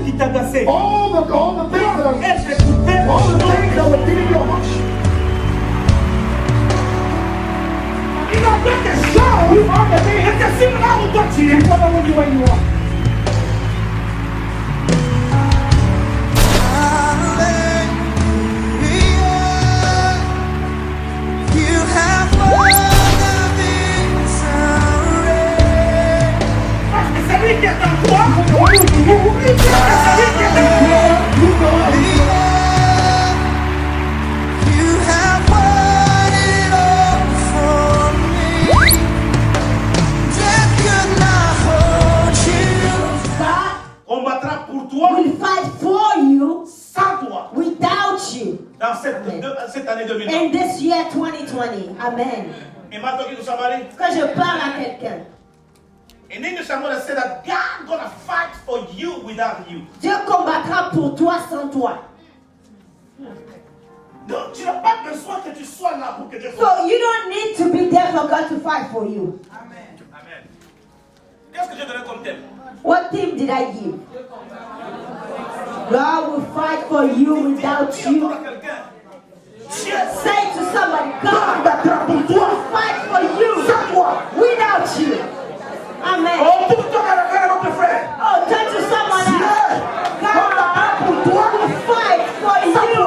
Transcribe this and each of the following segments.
qui t'agaçaient. all the things that are, Elle t'écoutait. all the things that were getting your heart. Il a fait des choses. You are the thing. Et c'est sur là où toi tu es. You follow you where you are. Parce que c'est lui qui est en toi. When you move, C'est lui qui est en toi. you go ahead. Combattra pour toi, will fight for you sans toi, without you dans cette année 2020. in this year 2020. Amen. Et maintenant, qui nous sommes allés. Quand je parle à quelqu'un, In English, I'm going to say that God gonna fight for you without you. Dieu combattra pour toi sans toi. Donc, tu n'as pas besoin que tu sois là pour que Dieu fasse. So you don't need to be there for God to fight for you. Amen. Qu'est-ce que j'ai donné comme thème? What theme did I give? God will fight for you without Dis you. encore à quelqu'un. Dieu Say to somebody, God Combattra pour toi. will fight for you Sans toi. without you. Amen. Oh, tout le temps à la fin de notre frère. Oh, turn to someone else. Dieu God combattra pour toi. will fight for you.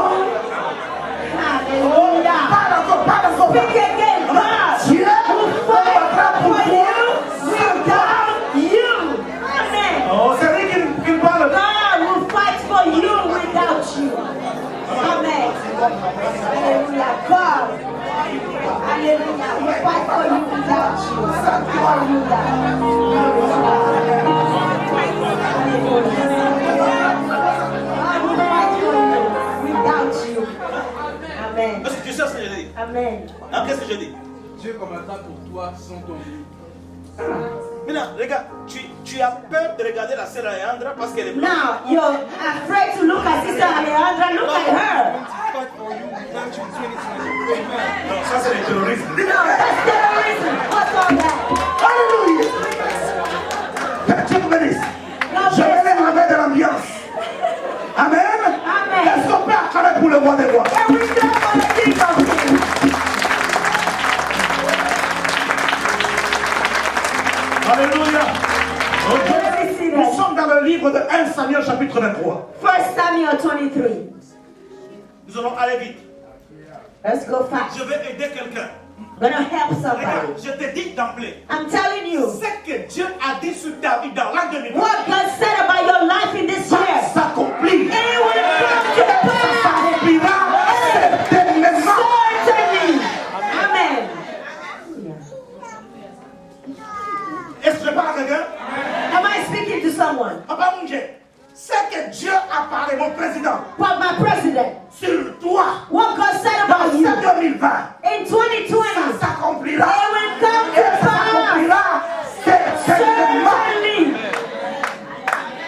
Hallelujah. Parle encore. Speak again. God Dieu will fight combattra pour for toi. you without you. Amen. Oh, c'est lui qui parle. God will fight for you without you. Amen. Hallelujah. God. Hallelujah. Will fight for you without you. Hallelujah. God will fight for you without you. Amen. Est-ce que tu sais ce que je dis? Amen. Hein, qu'est-ce que je dis? Dieu combattra pour toi sans ton Dieu. Maintenant, regarde, tu as peur de regarder la sœur Alejandra parce qu'elle est blanche. Now you're afraid to look at Sister Alejandra. Look at her. Fight for you without you 2020. Amen. Non, ça c'est le terrorisme. No, that's terrorism. What's all that? Alléluia. Que Dieu vous bénisse. God Je bless relève la main de l'ambiance. Amen. Amen. Est-ce qu'on peut acclamer pour le roi des rois? And we clap for the King of Kings. Alléluia. Let me see Nous that. sommes dans le livre de 1 Samuel chapitre 23. 1 Samuel 23. Nous allons aller vite. Let's go fast. Je vais aider quelqu'un. Gonna help Regarde, somebody. je te dis d'emblée. I'm telling you, Ce que Dieu a dit sur ta vie dans l'an 2020. what God said about your life in this year, Ça s'accomplit. it will come to Ça pass. s'accomplira certainement. Certainly. Amen. Est-ce que je parle à quelqu'un? Am I speaking to someone? Papa Mungé, ce que Dieu a parlé, mon président, But my president, sur toi, what God said dans about ce you 2020, in 2020, ça s'accomplira. it will come Et to ça pass. s'accomplira certainement. Certainly.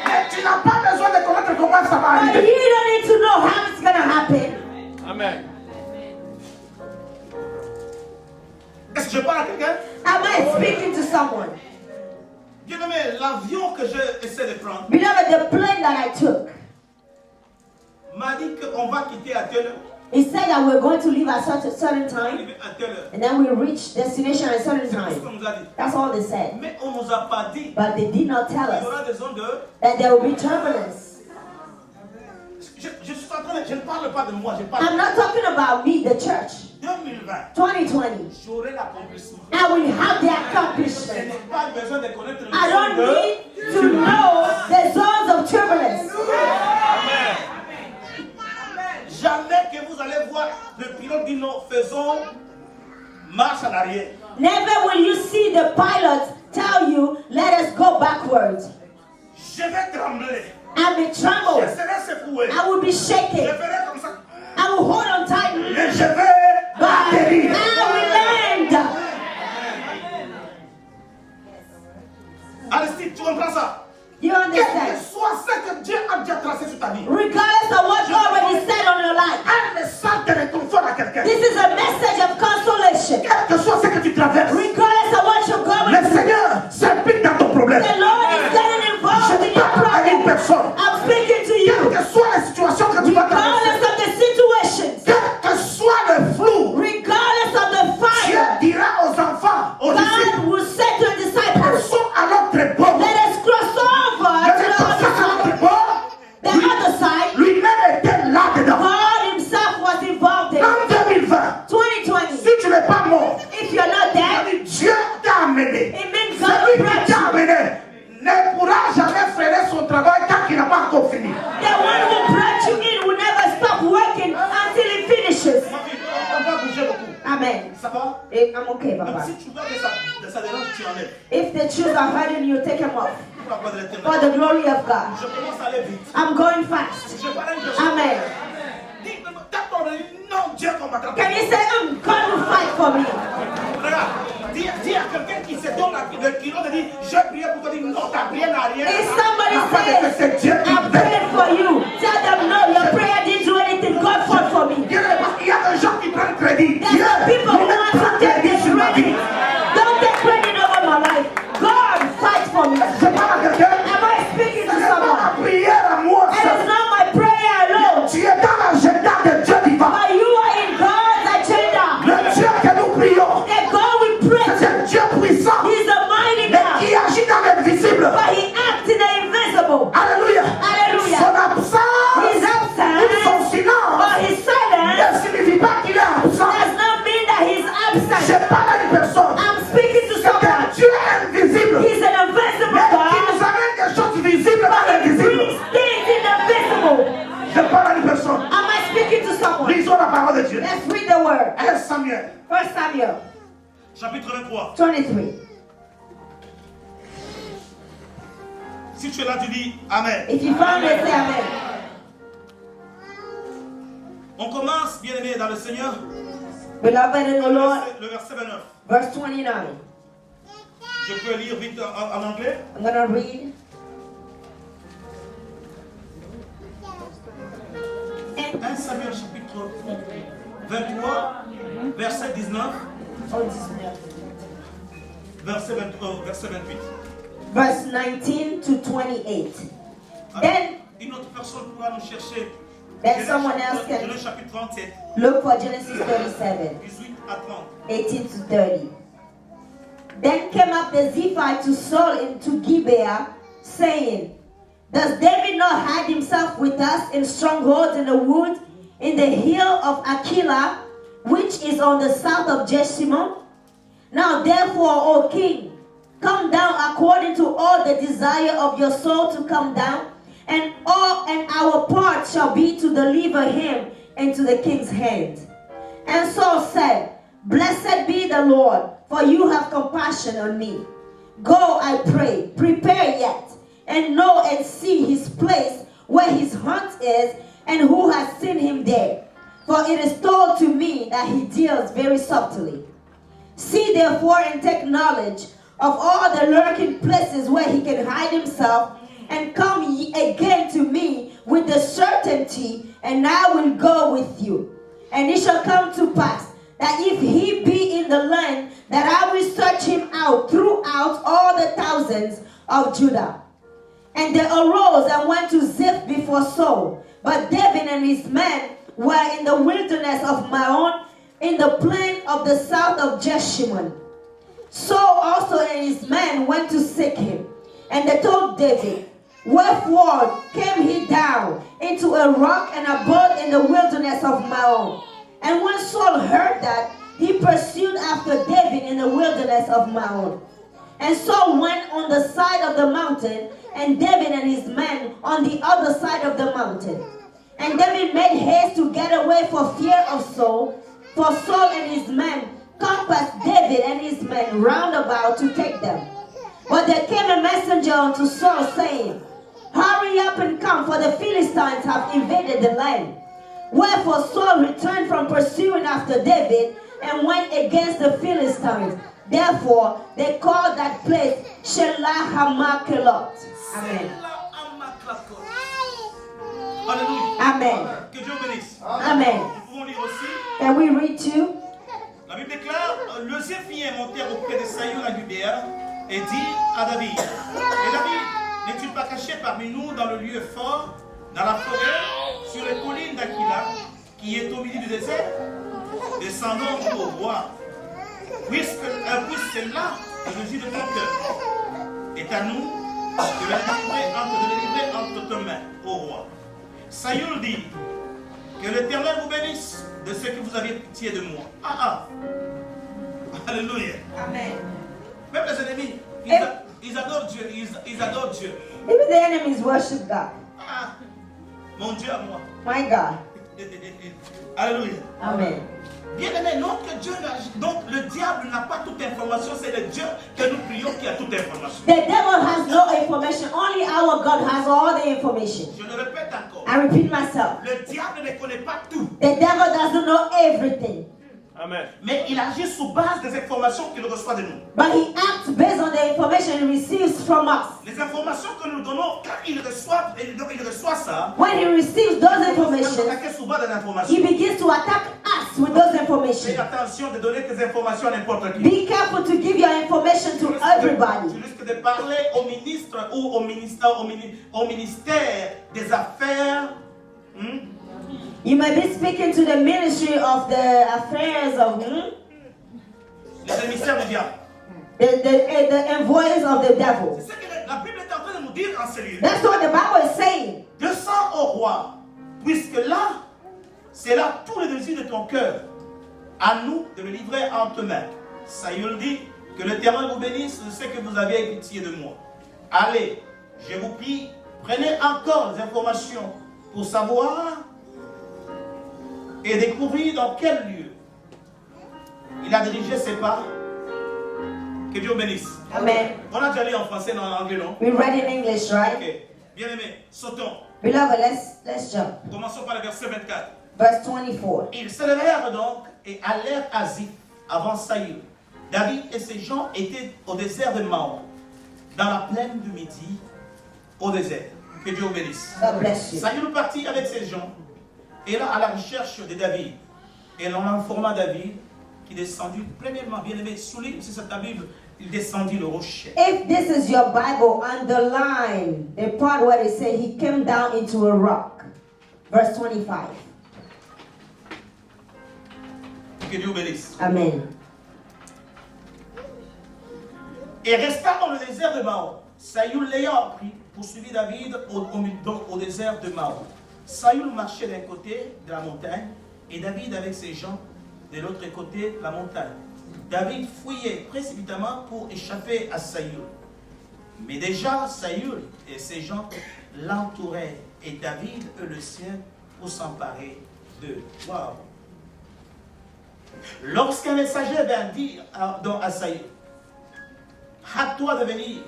Mais tu n'as pas besoin de connaître comment ça va But arriver. you don't need to know how it's gonna happen. Amen. Est-ce que je parle à quelqu'un? Am I speaking to someone? Bien-aimé, l'avion que j'ai essayé de prendre Beloved, the plane that I took, m'a dit qu'on va quitter à telle heure, it said that we're going to leave at such a certain time, arriver à telle heure. and then we reach destination at a certain C'est tout ce time. qu'on nous a dit. That's all they said. Mais on ne nous a pas dit But they did not tell qu'il y us aura des zones de... that there will be turbulence. Je suis en train de... Je ne parle pas de moi, je parle I'm not talking about me, the church. de 2020. 2020. J'aurai l'accomplissement. I will have the Je accomplishment. n'ai pas besoin de connaître les I don't zones de... need to know the zones of turbulence. Amen. Jamais que vous allez voir le pilote dit non, faisons marche en arrière. Never will you see the pilot tell you, let us go backwards. Je vais trembler. I may Je tremble. serai secoué. I will be Je shaken. ferai comme ça. I will hold on tightly. Mais je vais But atterrir. I will land. Aristide, tu comprends ça? You Quel que understand? soit ce que Dieu a déjà tracé sur ta vie. Regardless of what God already said on your life, Un message de réconfort à quelqu'un. this is a message of consolation. Quel que soit ce que tu traverses. Regardless of what you're going Le through, Seigneur s'implique dans ton problème. the Lord is getting involved Je in your parle à une problem. personne. I'm speaking Amen. Ça va? I'm okay, Même Papa. si tu vois que ça dérange, tu enlèves. If the shoes are hurting you, take them off. Pour la gloire de l'éternel. For the glory of God. Je commence à aller vite. I'm going fast. Je parle à une personne. Amen. Dis, d'accord, non, Dieu combattra. Can you say, God will fight for me? Regarde, dis à quelqu'un qui se donne le kilo de dire, je prie pour toi, dis non, ta prière n'a rien. If somebody Afin que says, c'est Dieu qui I'm fait. praying for you, tell them, no, your prayer didn't do anything. God fought for me. Dieu n'est pas- Il y a des gens qui prennent crédit. There's Dieu some people who ne want prend to pas take crédit this sur ma credit. vie. Don't take credit over my life. God fight for me. Je parle à quelqu'un. Am I speaking Ce to n'est pas someone? ma prière à moi. And it's not my prayer alone, Tu es dans l'agenda de Dieu vivant. but you are in God's agenda. Le Dieu que nous prions, That God will pray. c'est un Dieu puissant, He's a mighty mais God, qui agit dans l'invisible. but He acts in the invisible. Alléluia. Hallelujah. Son absence His ou absence son silence or His silence ne signifie pas qu'il est absent. does not mean that He's absent. Je parle à une personne. I'm speaking to C'est un someone. Dieu invisible, He's an invisible mais qui God, nous amène des choses visibles dans but He l'invisible. brings things in the visible. Je parle à une personne. Am I speaking to someone? Lisons la parole de Dieu. Let's read the word. 1 Samuel. 1 Samuel Chapitre 23. 23. Si tu es là, tu dis Amen. If you found it, say amen. On commence, bien aimé, dans le Seigneur, Beloved in the Lord, le verset 29. verse 29. Je peux lire vite en anglais. I'm going to read. 1 Samuel chapitre 23, verset 19, verset 28. Verse 19 to 28. Then Une autre personne pourra nous chercher. Then someone else can- Genèse chapitre 37, look for Genesis 37, 18 à 30. 18 to 30. Then came up the Zephite to Saul into Gibeah, saying, Does David not hide himself with us in strongholds in the wood, in the hill of Aquila, which is on the south of Jeshimon? Now therefore, O king, come down according to all the desire of your soul to come down, and our part shall be to deliver him into the king's hand. And Saul said, Blessed be the Lord, for you have compassion on me. Go, I pray, prepare yet, and know and see his place where his haunt is, and who has seen him there. For it is told to me that he deals very subtly. See therefore and take knowledge of all the lurking places where he can hide himself, and come ye again to me with the certainty, and I will go with you. And it shall come to pass that if he be in the land, that I will search him out throughout all the thousands of Judah. And they arose and went to Ziph before Saul. But David and his men were in the wilderness of Maon, in the plain of the south of Jeshimon. Saul also and his men went to seek him. And they told David, Wherefore came he down into a rock and abode in the wilderness of Maon? And when Saul heard that, he pursued after David in the wilderness of Maon. And Saul went on the side of the mountain, and David and his men on the other side of the mountain. And David made haste to get away for fear of Saul, for Saul and his men compassed David and his men round about to take them. But there came a messenger unto Saul, saying, Hurry up and come, for the Philistines have invaded the land. Wherefore Saul returned from pursuing after David, and went against the Philistines. Therefore they called that place Shelah Hamakelot. Amen. Alléluia. Amen. Que Dieu bénisse. Amen. Nous pouvons lire aussi. Can we read too? La Bible déclare, le Zéphien montèrent auprès de Saül à Judéa et dit à David, et David, n'es-tu pas caché parmi nous dans le lieu fort, dans la forêt, sur les collines d'Aquila, qui est au milieu du désert? Descendons au roi, puisque c'est là le désir de ton cœur. Et à nous de le délivrer entre tes mains, ô roi. Saül dit, que l'Éternel vous bénisse de ce que vous avez pitié de moi. Alléluia. Amen. Même les ennemis, ils adorent Dieu. Ils adorent Dieu. Even the enemies worship God. Mon Dieu à moi. My God. Alléluia. Amen. Bien aimé, notre Dieu, donc le diable n'a pas toute information, c'est le Dieu que nous prions qui a toute information. The devil has no information. Only our God has all the information. Je le répète encore. I repeat myself. Le diable ne connaît pas tout. The devil doesn't know everything. Amen. Mais il agit sous base des informations qu'il reçoit de nous. But he acts based on the information he receives from us. Les informations que nous donnons, quand il reçoit ça, When he receives those il informations, attaquer sous base des informations. he begins to attack us with those Fais information. attention de donner tes informations à n'importe qui. Be careful to give your information to everybody. Tu risques de parler au ministre ou au ministère des Affaires. You may be speaking to the ministry of the affairs of Les émissaires du diable. the envoys of the devil. C'est ce que la Bible est en train de nous dire en ce lieu. That's what the Bible is saying. Descends au roi, puisque là, c'est là tout le désir de ton cœur. À nous de le livrer entre tes mains. Saül dit que l'Éternel vous bénisse, je sais que vous avez pitié de moi. Allez, je vous prie, prenez encore des informations pour savoir et découvrir dans quel lieu il a dirigé ses pas. Que Dieu bénisse. Amen. On a déjà lu en français, non en anglais, non? We read in English, right? Ok. Bien aimé, sautons. Beloved, let's jump. Commençons par le verset 24. Verse 24. Ils se levèrent donc et allèrent à Ziph avant Saül. David et ses gens étaient au désert de Maon, dans la plaine du Midi, au désert. Que Dieu vous bénisse. God bless you. Saül partit avec ses gens, et là à la recherche de David. Et l'on informa David qui descendit, premièrement, bien aimé, souligne si c'est ta Bible, il descendit le rocher. If this is your Bible, underline the part where it says he came down into a rock. Verse 25. Que Dieu vous bénisse. Amen. Et resta dans le désert de Maon. Saül l'ayant appris, poursuivit David au désert de Maon. Saül marchait d'un côté de la montagne et David avec ses gens de l'autre côté de la montagne. David fouillait précipitamment pour échapper à Saül. Mais déjà Saül et ses gens l'entouraient et David eut le ciel pour s'emparer d'eux. Wow. Lorsqu'un messager vint dire à Saül, hâte-toi de venir,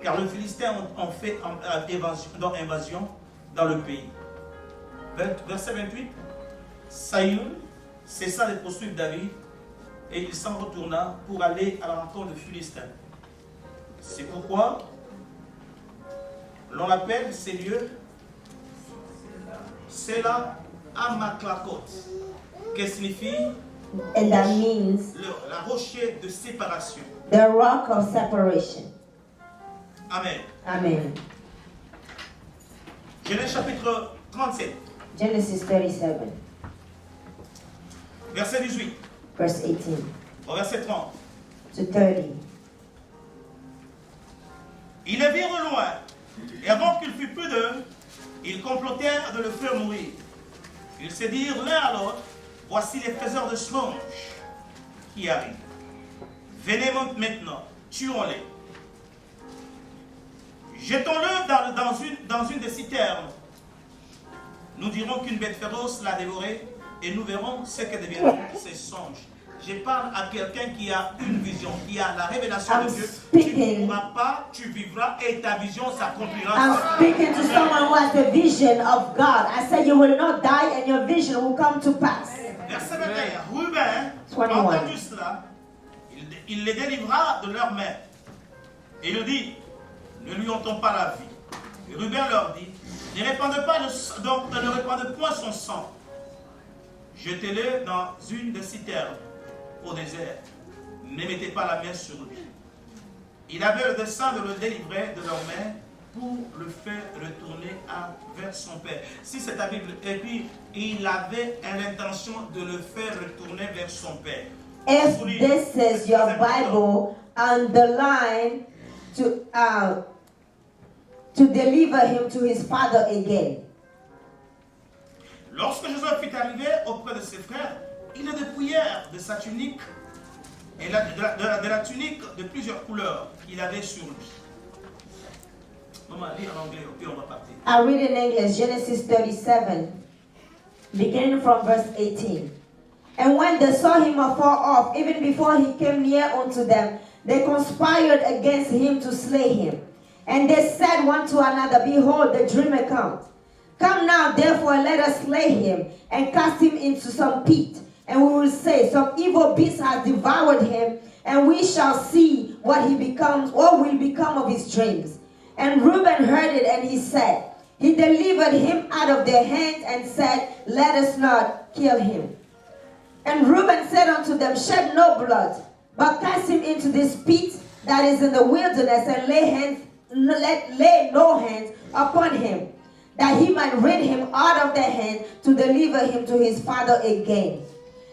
car les Philistins ont fait invasion dans le pays. Verset 28, Saül cessa de poursuivre David et il s'en retourna pour aller à la rencontre des Philistins. C'est pourquoi l'on appelle ces lieux Sela Amaklakot, qui signifie And that means la rocher de séparation. the rock of separation. Amen. Amen. Genèse chapitre 37, Genesis 37, verset 18 verse 18 au verset 30. to 30. Ils le virent au loin, et avant qu'il fût peu d'eux, ils complotèrent de le faire mourir. Ils se dirent l'un à l'autre, voici les faiseurs de songes qui arrivent. Venez maintenant, tuons-les. Jetons-le dans une des citernes. Nous dirons qu'une bête féroce l'a dévoré et nous verrons ce que deviendront ces songes. Je parle à quelqu'un qui a une vision, qui a la révélation de Dieu. Tu ne pourras pas, tu vivras et ta vision s'accomplira. I'm speaking to someone who has the vision of God. I said you will not die and your vision will come to pass. Verset 21. Ruben, 21. entendu cela, il les délivra de leurs mains. Et il dit, ne lui ôtons pas la vie. Et Ruben leur dit, ne répandez point son sang. Jetez-le dans une des citernes au désert. Ne mettez pas la main sur lui. Il avait le dessein de le délivrer de leurs mains pour le faire retourner vers son père. Si c'est ta Bible, et puis il avait l'intention de le faire retourner vers son père. If this is your Bible, underline to deliver him to his father again. Lorsque Joseph fut arrivé auprès de ses frères, il le dépouillèrent de sa tunique et de la tunique de plusieurs couleurs qu'il avait sur lui. Maman, lis en anglais, puis on va partir. I read in English, Genesis 37, beginning from verse 18. And when they saw him afar off, even before he came near unto them, they conspired against him to slay him. And they said one to another, Behold, the dreamer comes. Come now, therefore, let us slay him and cast him into some pit. And we will say, Some evil beast has devoured him, and we shall see what he becomes, what will become of his dreams. And Reuben heard it, and he said, He delivered him out of their hands and said, Let us not kill him. And Reuben said unto them, Shed no blood, but cast him into this pit that is in the wilderness, and lay no hands upon him, that he might rid him out of their hand to deliver him to his father again.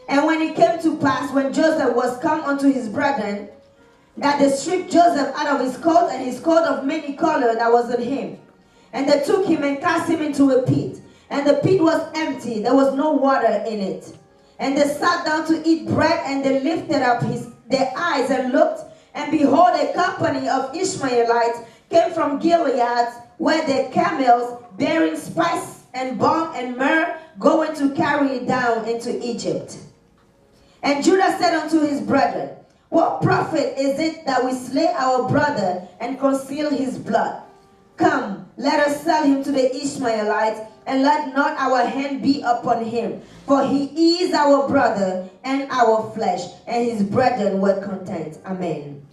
And when it came to pass, when Joseph was come unto his brethren, that they stripped Joseph out of his coat and his coat of many colors that was on him. And they took him and cast him into a pit. And the pit was empty, there was no water in it. And they sat down to eat bread, and they lifted up their eyes and looked, and behold, a company of Ishmaelites came from Gilead, where their camels bearing spice and balm and myrrh, going to carry it down into Egypt. And Judah said unto his brethren, What profit is it that we slay our brother and conceal his blood? Come, let us sell him to the Ishmaelites, and let not our hand be upon him. For he is our brother and our flesh. And his brethren were content. Amen.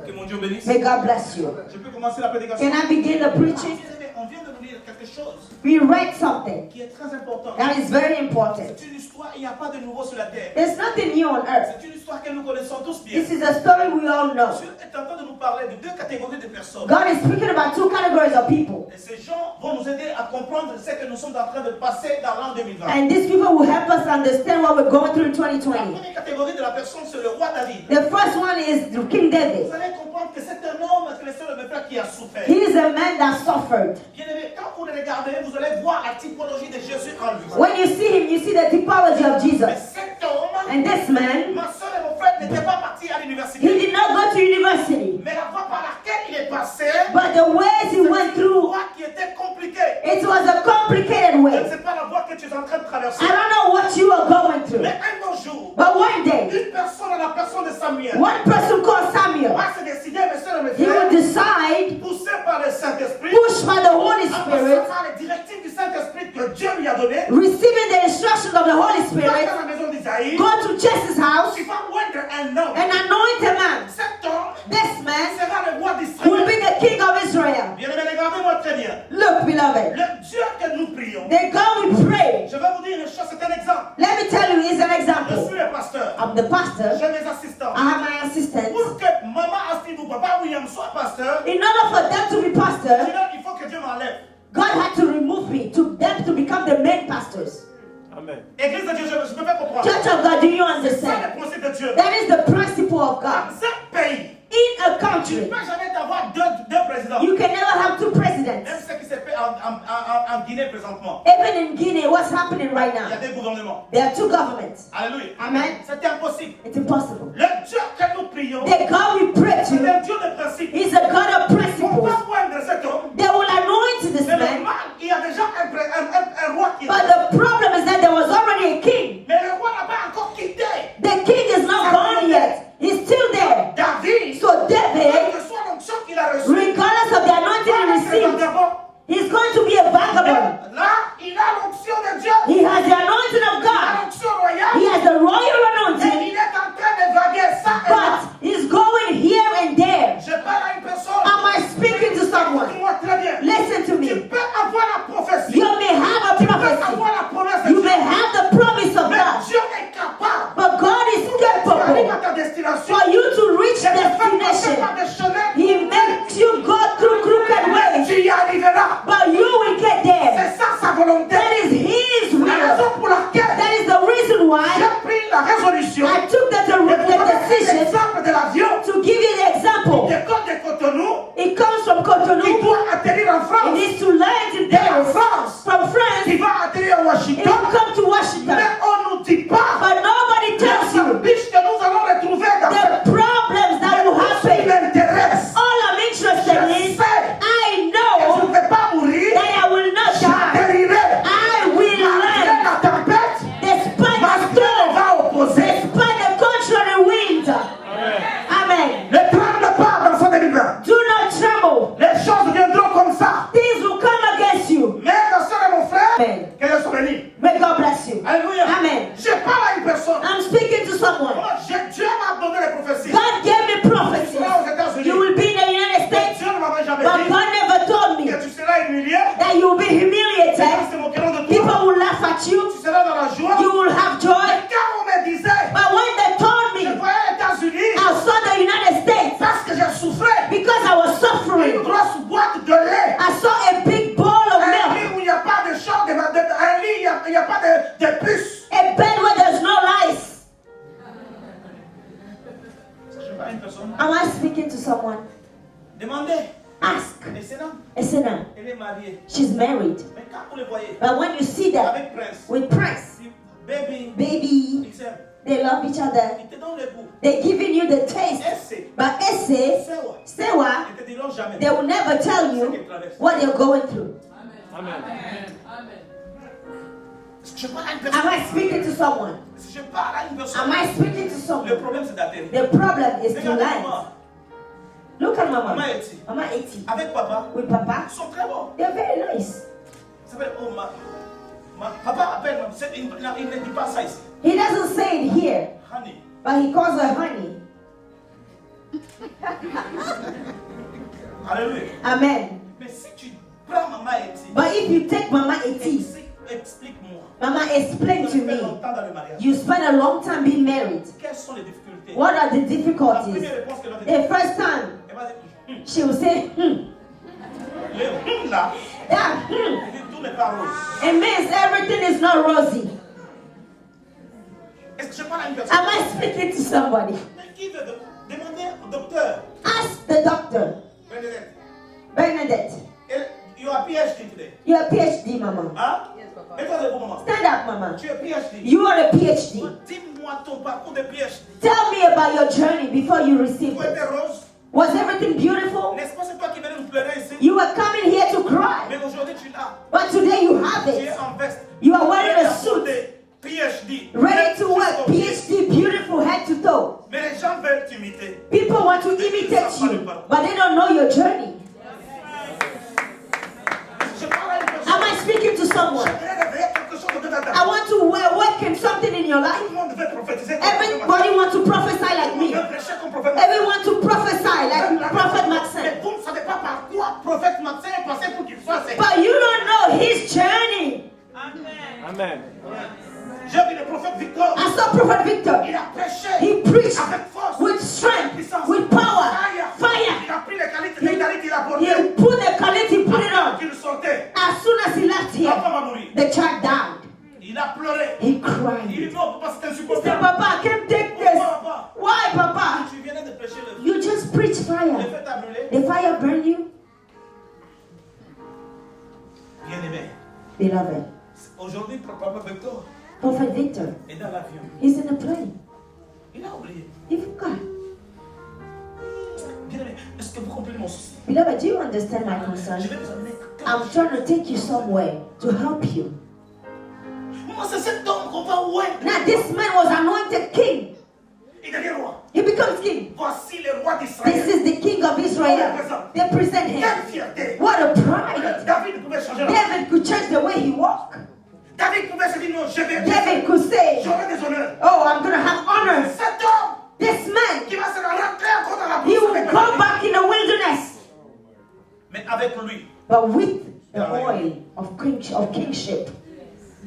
Que mon Dieu bénisse. May God bless you. Je peux commencer la prédication. Can I begin the preaching? On vient de nous lire quelque chose We read something qui est très important. that is very important. C'est une histoire, il n'y a pas de nouveau sur la terre. There's nothing new on earth. C'est une histoire que nous connaissons tous bien. This is a story we all know. Dieu est en train de nous parler de deux catégories de personnes. God is speaking about two categories of people. Et ces gens vont nous aider à comprendre ce que nous sommes en train de passer dans l'an 2020. And these people will help us understand what we're going through in La 2020. première catégorie de la personne, c'est le roi David. The first one is King David. Vous allez comprendre que c'est un homme, que le Seigneur me fait, qui a souffert. He is a man that suffered. Bien aimé, quand vous le regardez, vous allez voir la typologie de Jésus en lui. When you see him, you see the typology of Mais Jesus. cet homme, And this man, ma soeur et mon frère n'étaient pas partis à he l'université. did not go to university. Mais la voie par laquelle il est passé, But the ways he went une through, voie qui était compliquée. it was a complicated Je ne way. sais pas la voie que tu es en train de traverser. I don't know what you are going through. Mais un beau jour, But one day, une personne à la personne de Samuel one person called Samuel, va se décider, mes soeurs et mes he will frères, decide, poussé par le Saint-Esprit, pushed by the Holy en Spirit, passant par les directives du Saint-Esprit que Dieu lui a données, receiving the instructions of the Holy va Spirit, dans la maison d'Isaïe, go to Jesse's house il va oindre un homme. and anoint a man. Cet homme This man sera le roi will d'Israël. be the king of Israel. Bien aimé, regardez-moi très bien. Look, beloved, Le Dieu que nous prions, the God we pray. je vais vous dire une chose, c'est un exemple. Let me tell you, he's an Je example. suis le pasteur, I'm the pastor. j'ai mes assistants. I have my assistants. Pour que maman Astrid ou papa William soit pasteur, In order for them to be pastor, il faut que Dieu m'enlève. God had to remove me to them to become the main pastors. Amen. Église de Dieu, je me fais comprendre. Church of God, do you C'est ça understand? le principe de Dieu. That is the principle of God. Dans un pays, In a tu ne country, peux jamais avoir deux présidents. you can never have two presidents. Même ce qui se fait en Guinée présentement. Even in Guinea, what's happening right Il y a now? des gouvernements. There are two governments. Alléluia. Amen. C'est impossible. It's impossible. Le Dieu que nous prions, The God we pray c'est to un Dieu de principe. is a God of On principles. va poindre cet homme. They will anoint this Mais le man. mal, il y a déjà un roi qui est But là. the problem is that there was already a king. Mais le roi n'a pas encore quitté. The king is not gone yet. He's still there. David, So quelle David, que soit l'onction qu'il a reçue, regardless of the anointing he received, he's going to be a vagabond. là, il a l'onction de Dieu. He has the anointing of Il a God. l'onction royale. He has the royal Et anointing, il est en train de vaguer ça et là. but he's going here and there. Je parle à une personne. Am I speaking to someone? Écoute-moi très bien. Listen to Tu me. peux avoir la prophétie. You may have a Tu peux prophecy. avoir la promesse de You Dieu. may have the promise of Mais God. Dieu est capable. But God is Tu arrives à capable ta destination. for you to reach Je te fais passer destination. par des chemins. He makes you go through crooked Mais ways, tu y arriveras. but you will get there. C'est ça sa volonté. That is His La will. raison pour laquelle That is the reason why j'ai pris la résolution I took de vous donner the decision l'exemple de l'avion to give you the example. de Côte de Cotonou It comes from qui Cotonou. doit atterrir en It France. needs to land in Et en Paris. France, From France, qui va atterrir à it Washington. will come to Washington. Mais on ne nous dit pas But nobody tells les you ambitions que nous allons retrouver dans the cette problems that will ce qui happen. m'intéresse. All I'm interested Je in, sais I que je know ne vais pas mourir. that I will not die. J'atterrirai. I will Malgré land la tempête, despite ma the soeur storm. va prophétie. God gave me prophecy. Tu seras aux États-Unis. You will be in the United Mais States. Dieu ne m'avait jamais But dit God never told me que tu seras humilié. that you will be Les gens humiliated. se moqueront de toi. People will laugh at you. Tu seras dans la joie. You will have joy. Mais quand on me disait, But when they told je me voyais les États-Unis I saw the United States parce que j'ai souffert. because I was Une suffering, grosse boîte de lait. I saw a big bowl of Un milk, lit où il n'y a pas de champ, un lit, il n'y a pas de puce. a bed where there's no lice. Je parle à une personne. Am I speaking to someone? Demandez. Ask. Et c'est là, A sinner. elle est mariée. She's married. Mais quand vous le voyez, But when you see them avec Prince, with Prince, si baby, baby, il s'aime. they love each other. Il te donne le goût. They're giving you the taste. Essaie. But Esse, C'est ouais. Sewa, Ils te diront jamais. they will never tell you what they're going through. Amen. Est-ce que je parle à une personne? Am I speaking to someone? Est-ce que je parle à une personne? Am I speaking to Le someone? problème c'est d'atterrir. The problem is to Regarde land. maman. Look at Maman Mama. est ici. Mama 80. Avec papa, With Papa, ils sont très bons. they're very nice. Ça s'appelle oh papa appelle, il ne dit pas ça ici. He doesn't say it here, Honey. but he calls her honey. Alléluia. Amen. Mais si tu prends maman ici, But if you take Mama 80, explique-moi. Mama, explain Tu to fais me. longtemps dans le mariage. You spent a long time being married. Quelles sont les difficultés? What are the La difficulties? première réponse qu'elle va te dire, The first time, elle va dire, she will say, le là, that, il dit tout n'est pas rose. It means everything is not rosy. Est-ce que je parle à une personne? Am I speaking to somebody? Mais qui veut demander au docteur? Ask the doctor, Bernadette, Bernadette. you are PhD today. You're a PhD, Mama. Hein? Et toi, debout, maman. Stand up, Mama. Tu es PhD. You are a PhD. Dis-moi ton parcours de PhD. Tell me about your journey before you received Tout it. était rose. Was everything beautiful? N'est-ce pas, c'est toi qui venais nous pleurer ici? You were coming here to cry, Mais aujourd'hui, tu l'as. but today you have Tu it. es en veste. You are wearing Tu es a en suit, PhD. ready to work. Jusqu'au pied. PhD, beautiful head to toe. Mais les gens veulent t'imiter. People want to imitate you, but they don't know your journey. Je parle à une personne. Am I speaking to someone? J'aimerais réveiller quelque chose de ta I want to awaken something in your life. Tout le monde veut prophétiser. comme Everybody wants to prophesy Tout like le monde me. veut prêcher comme prophète. Everyone to prophesy like Prophet Mais Maxim. vous ne savez pas par quoi prophète Maxime est passé pour qu'il soit saint. But you don't know his journey. Amen. J'ai vu le prophète Victor. I saw Prophet Victor. Il a prêché He preached avec force, with avec strength, puissance, with power, fire. fire. Il a pris les qualités, il a porté. He put the quality, put it on. Qu'il sortait. As soon as he left La here, femme a mouru. the child died. Il a pleuré. He Il cried. dit non, papa, c'est He said, insupportable. Papa, I can't take this. Why, Papa? Tu venais de prêcher le feu. You just preach Le fire. feu t'a brûlé. The fire burned you? Bien aimé. Beloved, Aujourd'hui, papa Victor Prophet Victor est dans l'avion. is in a plane. Il a oublié. He forgot. Bien aimé, est-ce que vous comprenez mon souci? Beloved, do you understand my Je concern? vais vous amener. I'm trying to take you somewhere to help you. Moi, c'est cet homme qu'on va ouer. Now, this man was anointed king. Il devient roi. He becomes king. Voici le roi This d'Israël. is the king of Israel. They present him. Quelle fierté. What a pride. David pouvait changer la David could change the way he walked. David pouvait se dire non, je vais. David could say, J'aurai des honneurs. oh, I'm going to have honor. Cet homme This man, qui va se rentrer encore dans la he bouche will avec go la- back in the wilderness. Mais avec lui, But with the oil of kingship.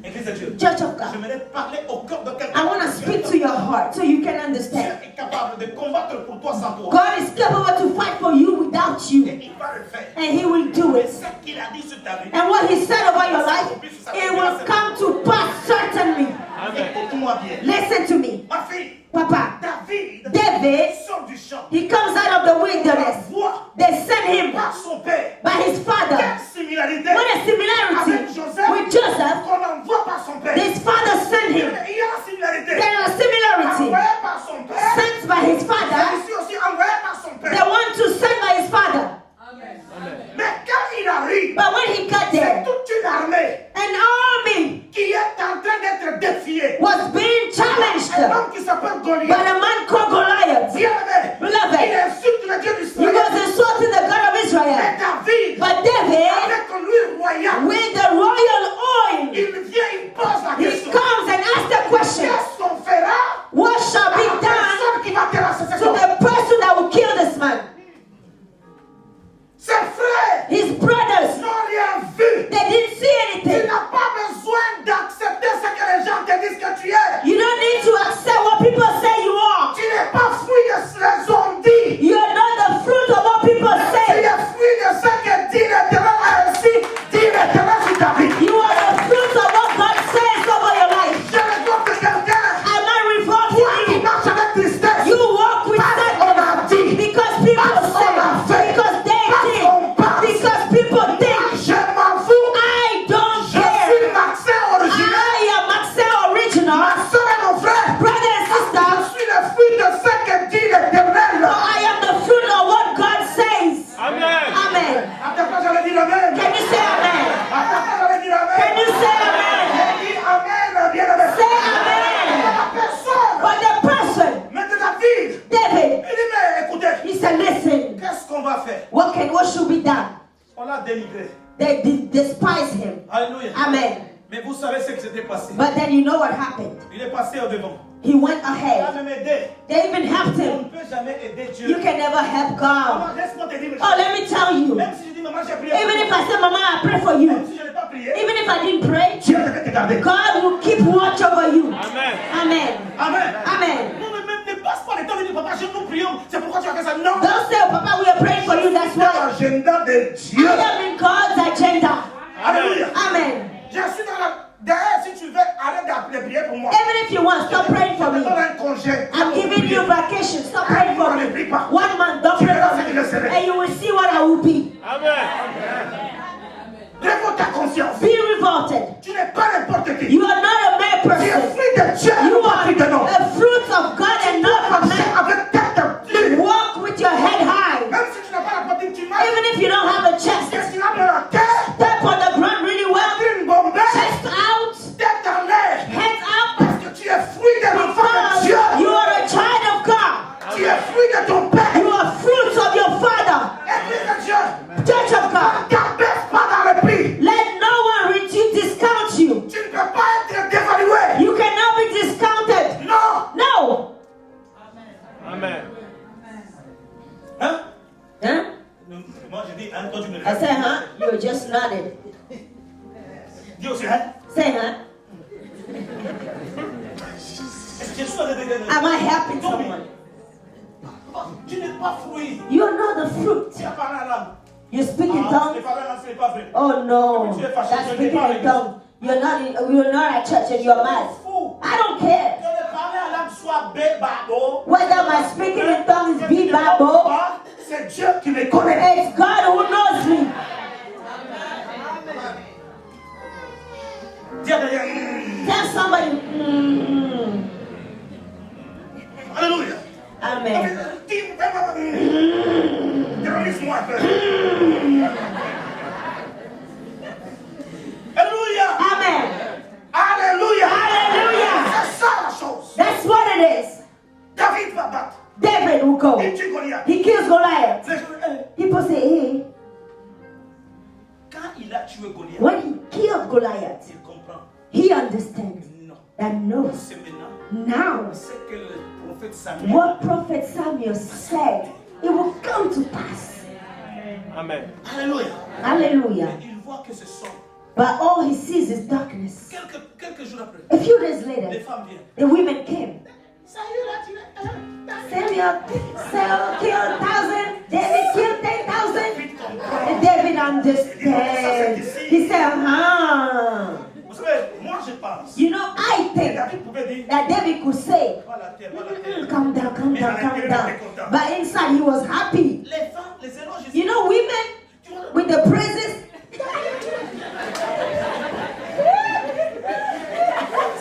Église de Dieu, Church of God, j'aimerais parler au cœur de quelqu'un. I want to speak to your heart so you can Dieu understand. est capable de combattre pour toi sans toi. God is capable to fight for you without you. Et il va le faire. And he will do Mais it. ce qu'il a dit sur ta vie, And what he said over your life, it will come to pass certainly. écoute-moi bien. Listen to me. Ma fille, Papa, David David, sort du champ. he comes out of the La wilderness. voix They sent him par son père. by his father. Quelle similarité What a similarity avec Joseph with Joseph. qu'on envoie par son père. His father sent Il y him. a la similarité. There is a similarity. Envoyé par son père. Sent by his C'est father. ici aussi envoyé par son The père. one to send by his father. Mais quand il arrive, But when he got c'est there, toute une armée an army qui est en train d'être défiée. was being challenged Un homme qui s'appelle by Goliath. a man called Goliath. Bien aimé. Beloved, Il insulte le Dieu he d'Israël. was insulting the God of Mais Israel. What should be done? On l'a dénigré. They despise him. Alléluia. Amen. Mais vous savez ce qui s'était passé. But then you know what happened. Il est passé au devant. He went Il a ahead. même aidé. They even helped On him. ne peut jamais aider Dieu. You can never help God. Maman, laisse-moi te dire. Oh, let me tell you. Même si je dis, maman, j'ai prié. Even if I say, Mama, I pray for Même you. si je n'ai pas prié. Even if I didn't pray, Dieu devait te garder. God will keep watch over you. Amen. Amen. Amen. Amen. Non, mais même ne passe pas le temps de dire, papa, je nous prions. C'est pourquoi tu as fait ça. Non. Don't say, oh, Papa, we are praying for you. That's Dans why. l'agenda de Dieu. I am in God's agenda. Alléluia. Amen. Je suis dans la. D'ailleurs, si tu veux, arrête d'appeler prier pour moi. Even if you want, stop praying for Je te me. donne un congé. I'm giving you vacation. Stop praying for me. 1 month, don't Tu pray verras for ce que je me. serai. And you will see what I will be. Amen. Révolte ta conscience. Be revolted. Tu n'es pas n'importe qui. You are not a mere Tu es person. fruit de Dieu. You pas are fruit de nom. a fruit of God and not of Marcher man. avec tête dure. Walk with your head high. Même si tu n'as pas la poitrine, tu marches. Even if you don't have a chest, Qu'est-ce qu'il y a de la terre? step on the ground really well. Une bombée. Chest out, Tête en l'air. head up. Parce que tu es fruit de l'enfant de Because Dieu. you are a child of God. Tu es fruit de ton père. You are fruits of your Father. Église de Dieu. Church of God. Ne t'abaisse pas dans le prix. Let no one discount you. Tu ne peux pas être dévalué. You cannot be discounted. Non. No. Amen. Hein? Huh? Moi, je dis, hein, toi, tu me I regardes. said, huh? You just nodded. Dis aussi, hein? Say, huh? Est-ce que Jésus a des dégâts? Am I helping someone? Tu n'es pas fruit. You're not the fruit. Tu as parlé à l'âme. You speak in Ah, tongues. tu parles à l'âme, ce n'est pas vrai. Oh no. That's speaking in tongues. You're not at church and you're mad. Fou. I don't care. Que le parler à l'âme soit bébado. Whether my speaking in tongues be Bible, C'est Dieu qui me connaît. it's God who knows me. Dis à quelqu'un, Tell somebody. Alléluia. Amen. Terrorise-moi un peu. Alléluia. Amen. Alléluia. Hallelujah. C'est ça la chose. That's what it is. David va battre. David will go. Il tue Goliath. He kills Goliath. Les gens, People say, hey, quand il a tué Goliath, when he killed Goliath, il comprend. he understands Non. that no, C'est maintenant. now C'est que le prophète Samuel. what prophet Samuel said, it will come to pass. Amen. Alléluia. Hallelujah. Mais il voit que ce sont. But all he sees is darkness. Quelques jours après, A few days les later, femmes viennent. the women came. Samuel a tué. Samuel killed 1,000. David killed 10,000. David comprend. And David understands. He said, Vous savez, moi je pense. you know, I think David pouvait dire. that David could say, Pas la terre, pas la terre. calm down, calm down, calm down. But inside he was happy. Les femmes, les éloges. You know, women with the praises,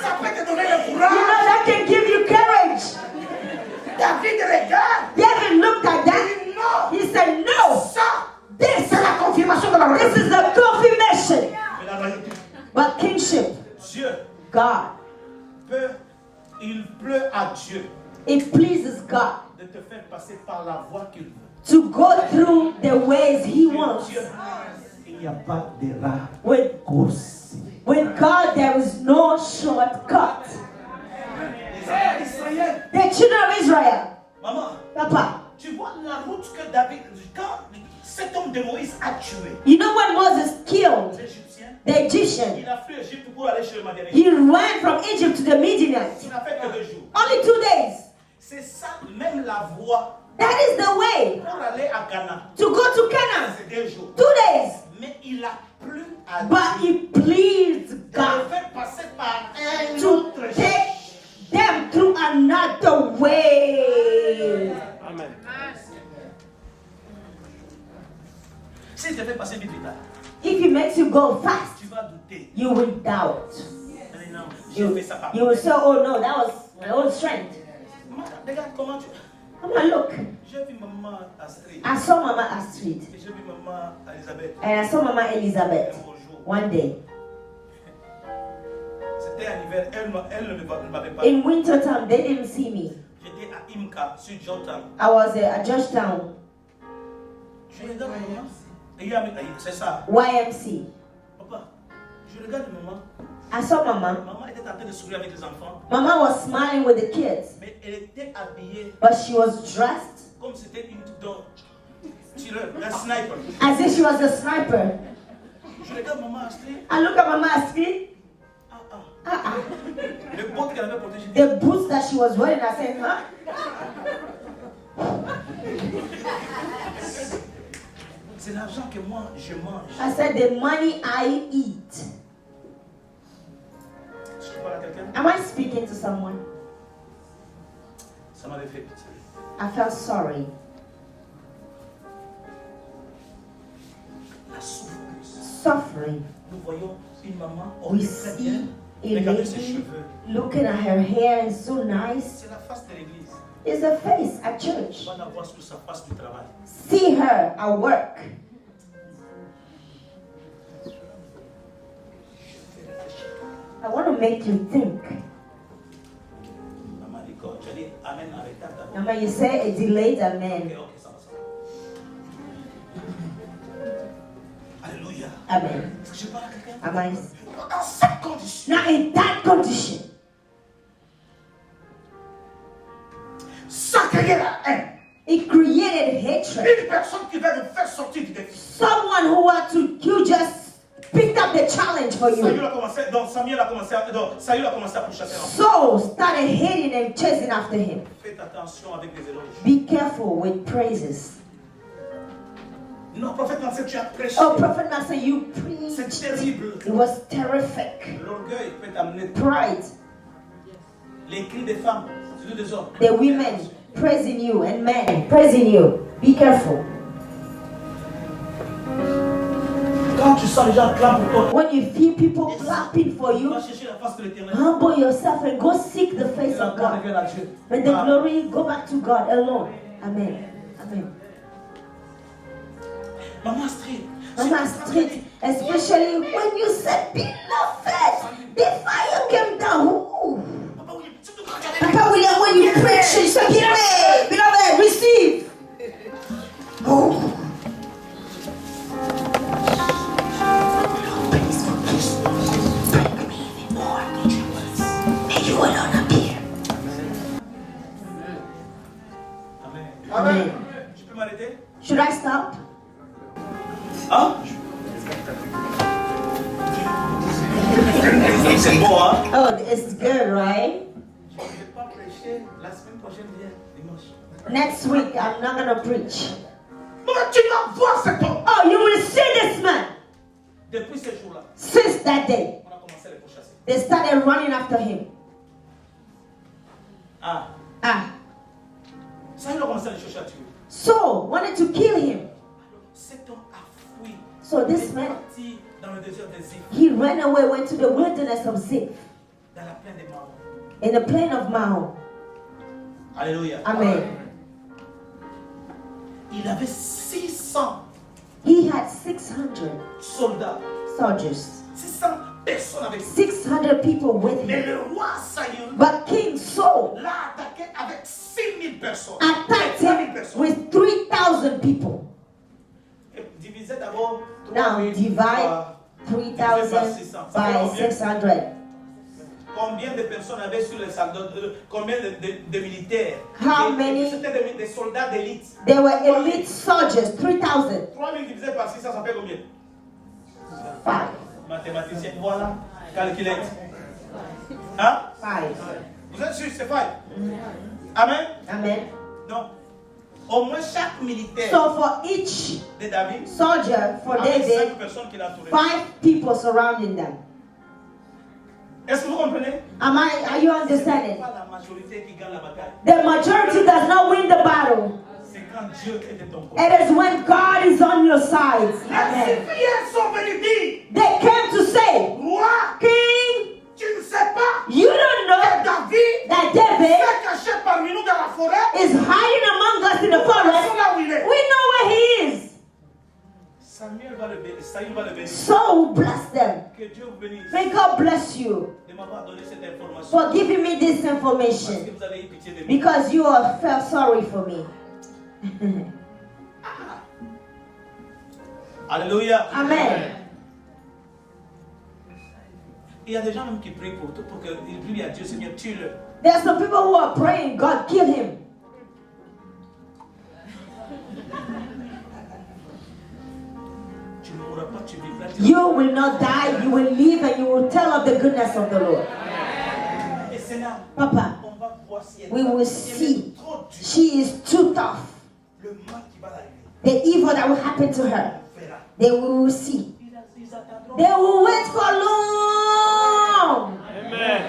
Ça peut te donner le you know, courage. that can give you courage. David regarde. David looked at Il that. dit non. He said, no, Ça, this, c'est la confirmation de la this royauté. is the confirmation. Mais la royauté. But kingship, Dieu God, il pleut à Dieu it pleases God de te faire passer par la voie qu'il veut. to go through the ways he wants. Dieu, il n'y a pas d'erreur. With God, there is no shortcut. Les enfants d'Israël, The children of Israel, maman, Papa, tu vois la route que David, quand cet homme de Moïse a tué you know when Moses killed l'Égyptien, the Egyptian, il a fui l'Égypte pour aller chez le Madianite. he ran from Egypt to the Midianites. Il n'a fait que 2 jours. Only 2 days. C'est ça, même la voie That is the way pour aller à Ghana. to go to Canaan. C'est 2 jours. 2 days. Mais il a plu à But Dieu he pleased de God le faire passer par un to autre take them through another way. Amen. S'il te fait passer vite, vite, If he makes you go fast, tu vas douter. you will doubt. Mais non, j'ai fait ça par You will say, oh no, that was my own strength. Maman, regarde comment tu. Come on, look. J'ai vu maman Astrid. I saw Mama Astrid Et j'ai vu maman Elisabeth. and I saw Mama Elizabeth Un beau jour. one day. C'était en hiver. Elle ne m'avait pas. In winter time, they didn't see me. J'étais à Imka, sur Jordan. I was at Georgetown. Je regarde maman. Et il y a, c'est ça. YMC. Papa, je regarde maman. I saw Mama. Maman était en train de sourire avec les enfants. Mama was smiling with the kids, Mais elle était habillée but she was dressed comme si c'était une tireur, un sniper. as if she was a sniper. Je regarde maman Astrid. I look at Mama Astrid. Ah. Le bottes qu'elle avait protégé. The boots that she was wearing, I said, huh? C'est l'argent que moi je mange. I said, the money I eat. Je parle à quelqu'un. Am I speaking to someone? Ça m'avait fait pitié. I felt sorry. La souffrance. Suffering. Nous voyons une maman We très bien. see a Regardez ses lady cheveux. looking at her hair, is so nice. C'est la face de l'église. It's a face at church. On va la voir sur sa face du travail. See her at work. I want to make you think. Maman dit quoi? Tu as dit Amen avec ta table. Mama, you say a delayed amen. Ok, ça va, ça va. Alléluia. Amen. Est-ce que je parle à quelqu'un? Am I? Dans cette condition, Now, in that condition, Ça crée la haine. it created hatred. Une personne qui va nous faire sortir du défi. Someone who had to, you just picked up the challenge for Saül you. a commencé, donc Samuel a commencé, donc Saül a commencé à pourchasser l'enfant. Saul started hating and chasing after him. Faites attention avec les éloges. Be careful with praises. Non, prophète Nancy, tu as prêché. Oh, Prophet Nasser, you C'est preached. terrible. It was terrific. L'orgueil peut t'amener. Pride. Les cris des femmes, surtout des hommes. The women praising you and men praising you. Be careful. Quand tu sens les gens clament pour toi, When you feel people clapping for tu you, vas chercher la face de l'éternel. humble yourself and go seek the face Et la of gloire God. revient à Dieu. When the Ah. glory, go back to God alone. Amen. Amen. Maman Astrid. Mama Street, especially when you said, beloved, the fire came down. Ooh. Papa William, surtout quand tu as Papa William, when you preach, you said, beloved, receive. Oh. And you will not appear. Amen. Amen. Je peux m'arrêter? Should I stop? Hein? C'est bon, hein? Oh, it's good, right? Je ne vais pas prêcher la semaine prochaine, dimanche. Next week, I'm not going to preach. Maman, tu vas voir cet homme. Oh, you will see this man. Depuis ce jour-là, Since that day, on a commencé à les pourchasser. they started running after him. Ah, Ah, Saül a commencé à les chercher à tuer. Saul wanted to kill him. Cet homme a fui. So Il this est man, parti dans le désert des Ziph, he ran away, went to the wilderness of Ziph, dans la plaine des Mahon. in the plain of Mahon. Alléluia. Amen. Il avait 600 He had 600 soldats. soldiers, 600 personnes avec lui. 600 people with Mais him. le roi Saül But King Saul l'a attaqué avec 6000 personnes. attacked 3000 him personnes. with 3,000 people. Et divisez d'abord Now 3000 divide par 3,000 by 600. combien de personnes avaient sur les soldats, combien de militaires. How Et many? C'était des soldats d'élite. They were elite soldiers, 3,000. 3000 divisé par 600, ça fait combien? 5. Mathématicien, voilà, calculette. Hein? 5. Vous êtes sûr, c'est vrai? Amen? Amen. Donc, au moins chaque militaire So for each de David, soldier, for avait 5 David, personnes qui l'entouraient. 5 people surrounding them. Est-ce que vous comprenez? Are you Ce understanding? n'est pas la majorité qui gagne la bataille. The majority does not win the battle. C'est quand Dieu est de ton côté. It is when God is on your side. Les Amen. Syriens sont venus dire, They came to say, roi, King, tu ne sais pas you don't know que David that David s'est caché parmi nous dans la forêt. is hiding among us in the Nous forest. sommes là où il est. We know where he is. Samuel va le bénir. Saül va le bénir. So bless them. Que Dieu vous bénisse May God bless you de m'avoir donné cette information. for giving me this Parce que information. vous avez eu pitié de moi. Because you have felt sorry for me. Alléluia. Amen. Il y a des gens même qui prient pour tout, pour qu'ils prient à Dieu, Seigneur, tue-le. There are some people who are praying, God, kill him. Tu ne mourras pas, tu vivras. You will not die, you will live, and you will tell of the goodness of the Lord. Et Seigneur, Papa, on va voir si elle we will est see. trop dure. She is too tough. Le mal qui va l'arriver, The evil that will happen to her, on verra. they will see. Ils attendront. They will wait for long. Amen.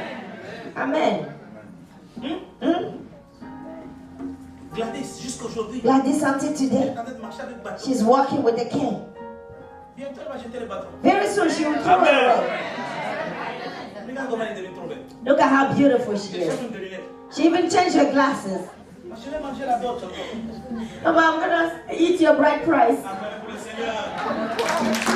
Amen. Gladys, jusqu'aujourd'hui, Gladys until elle est today, en train de marcher avec bâton. she's walking with the king. Bientôt, elle va jeter le bâton. Very soon she will throw it Amen. away. Regarde comment elle devient trop belle. Look at how beautiful she Elle is. change même de lunettes. She even changed her glasses. Je vais manger la d'autre. Papa, I'm gonna eat your bride price. Amen pour le Seigneur.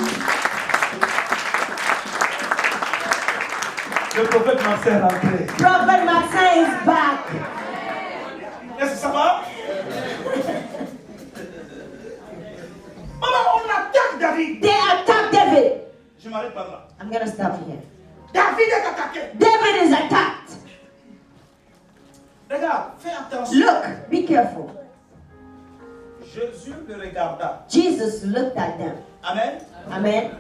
Le prophète Marcel est rentré. Prophet Martin is back. Est-ce que ça va? Maman, on attaque David. They attacked David. Je m'arrête pas là. I'm gonna stop here. David est attaqué. David is attacked. Regarde, fais attention. Look, be careful. Jésus le regarda. Jesus looked at them. Amen. Amen.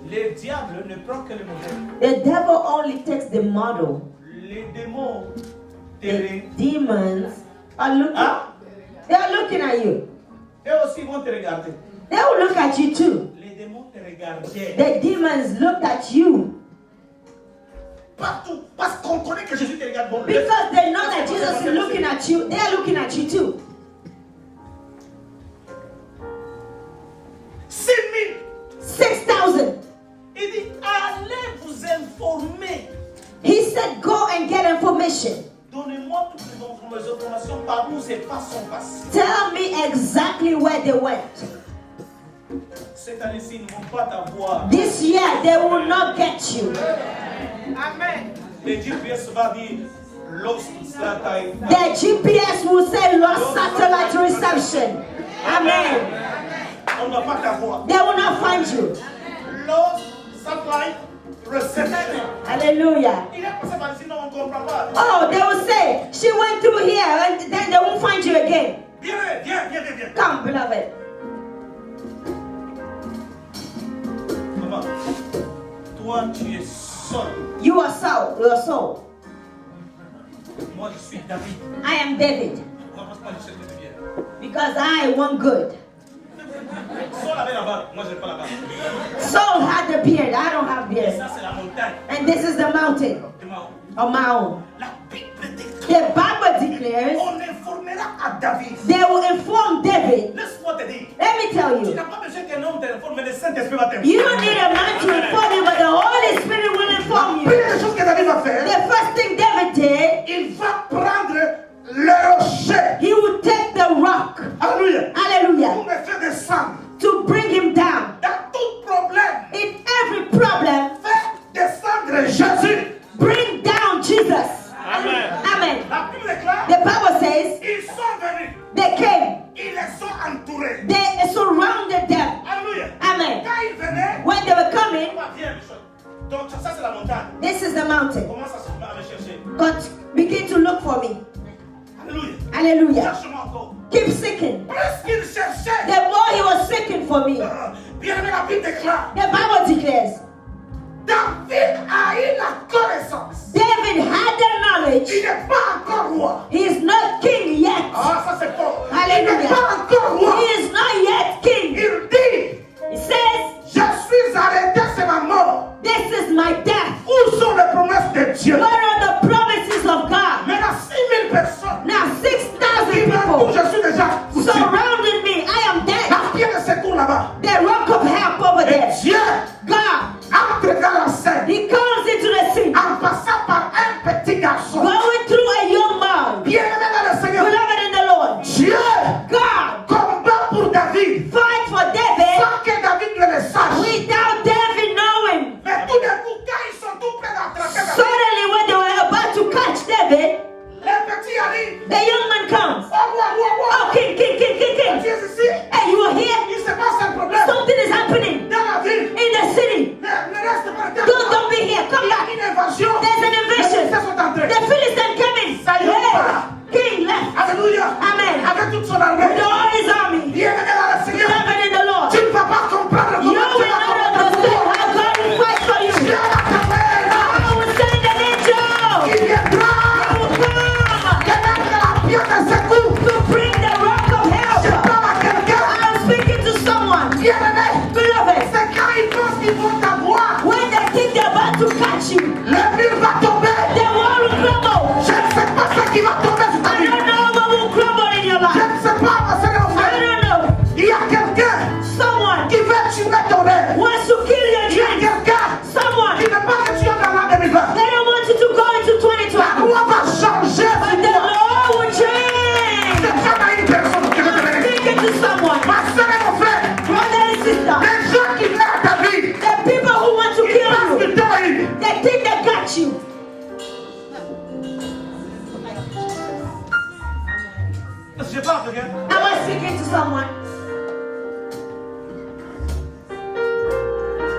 Les diables ne prennent que le modèle. The devil only takes the model. Les démons te The demons are looking. Hein? They are looking at you. Eux aussi vont te regarder. They will look at you too. Les démons te regardaient. The demons looked at you Partout. Parce qu'on connaît que Jésus te regarde. Bon, because they know that Jesus is looking at you. They are looking at you too. 6 6,000. 000. Il dit, allez vous informer. He said, go and get information. Donnez-moi toutes les informations par où ces pas sont passés. Tell me exactly where they went. Cette année-ci, ils ne vont pas t'avoir. This year, they will not get you. Amen. Le GPS va dire, lost satellite. The GPS will say lost satellite reception. Amen. On ne va pas t'avoir. They will not find you. Lost satellite reception. Hallelujah. Il est passé par ici, non, on ne comprend pas. Oh, they will say, she went through here and then they won't find you again. Viens. Come, beloved. Maman, toi, tu es seul. You are Saul. You are Saul. Moi, je suis David. I am David On ne pas le chercher de bien. because I want good. Saul avait la barbe, moi, je n'ai pas la barbe. Saul had the beard. I don't have Et beard. ça, c'est la montagne And this is the mountain de Mao. of Mount. La Bible dit The Bible declares on informera à David. they will inform David. Laisse-moi te dire. Let me tell Tu you, n'as pas besoin qu'un homme t'informe, mais le Saint-Esprit va t'informer. you don't need a man to inform you, but the Holy Spirit will inform you. Première chose que David va faire, The first thing David did, il va prendre le rocher. he would take the rock, Alléluia. Pour hallelujah, me faire descendre. to bring him down. Dans tout problème, In every problem, faire descendre Jésus. bring down Jesus. Amen. Amen. La Bible déclare, The Bible says ils sont venus, they came, ils les sont entourés. they surrounded them. Alléluia. Amen. Quand ils venaient, When they were coming, viens, Michel. Donc ça c'est la montagne. this is the mountain. Commence à me chercher. God, begin to look for me. Alléluia. Hallelujah. Cherche-moi encore. Keep seeking. Plus qu'il cherchait, The more he was seeking for me, bien aimé, la Bible déclare, the Bible declares David a eu la connaissance. David had the knowledge. Il n'est pas encore roi. He is not king yet. ah ça c'est fort. Il n'est Hallelujah. pas encore roi. He is not yet king. Il dit, He says, je suis arrêté, c'est ma mort. this is my death. Où sont les promesses de Dieu? What are the promises of God? Maintenant, 6 000 personnes Now 6,000 qui m'entourent, people je suis déjà foutu. surrounded me. I am dead. La pierre de secours là-bas. The rock of help over Et there. Dieu God, entre dans la scène he comes into the scene, en passant par un petit garçon going through a young man, bien Je parle à quelqu'un. Am I speaking to someone?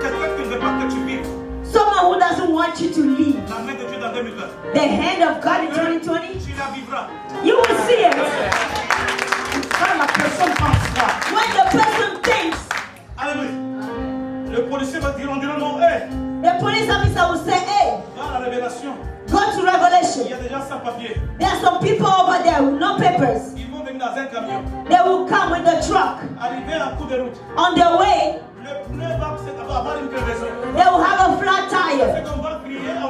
Quelqu'un qui ne veut pas que tu vives. Someone who doesn't want you to leave. La main de Dieu dans 2020. The hand of God in 2020. Tu la vivras. You will see it. Quand la personne pensera, When the person thinks, Alléluia. Le policier va dire, on dirait non, hey, the police officer will say, hey, dans la révélation, go to il y Revelation. a des gens sans papier. There are some people over there with no papers. Ils vont venir dans un camion. They will come with the truck. Arriver en cours de route. On their way, Le pneu va avoir une crevaison. they will have a flat tire. C'est qu'on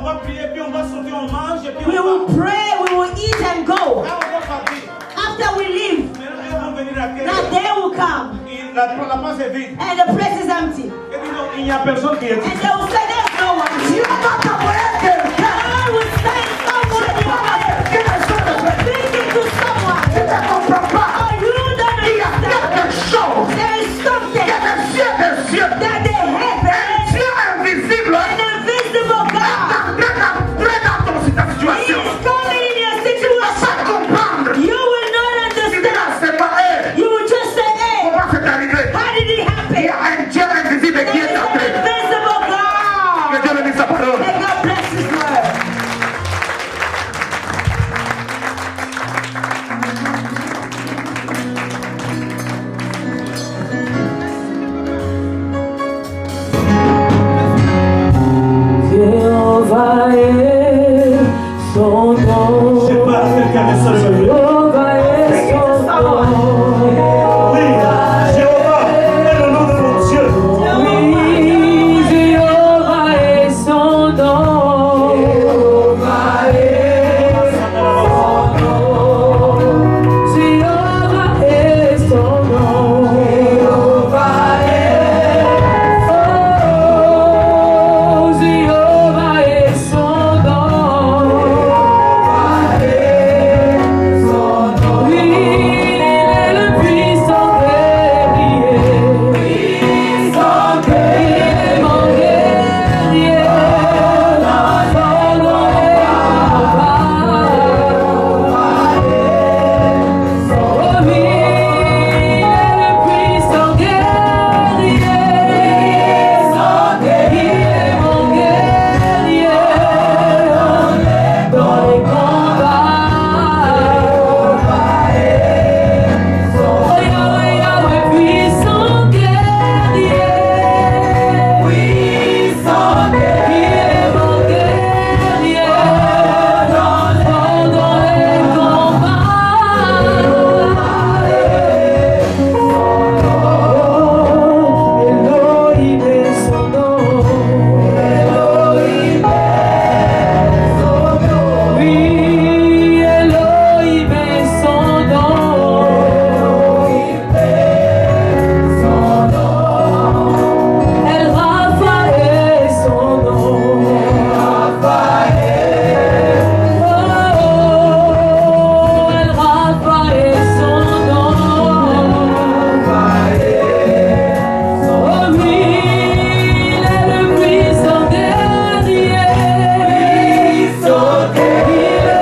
va prier, puis on va sortir, on mange, et puis We on will va. pray, we will eat and go. Quand on va partir, After we leave, maintenant ils vont venir à now quel? they will come La place est vide. and the place is empty. Et dis donc, il n'y a personne qui est And they will say, there's no one. Dieu va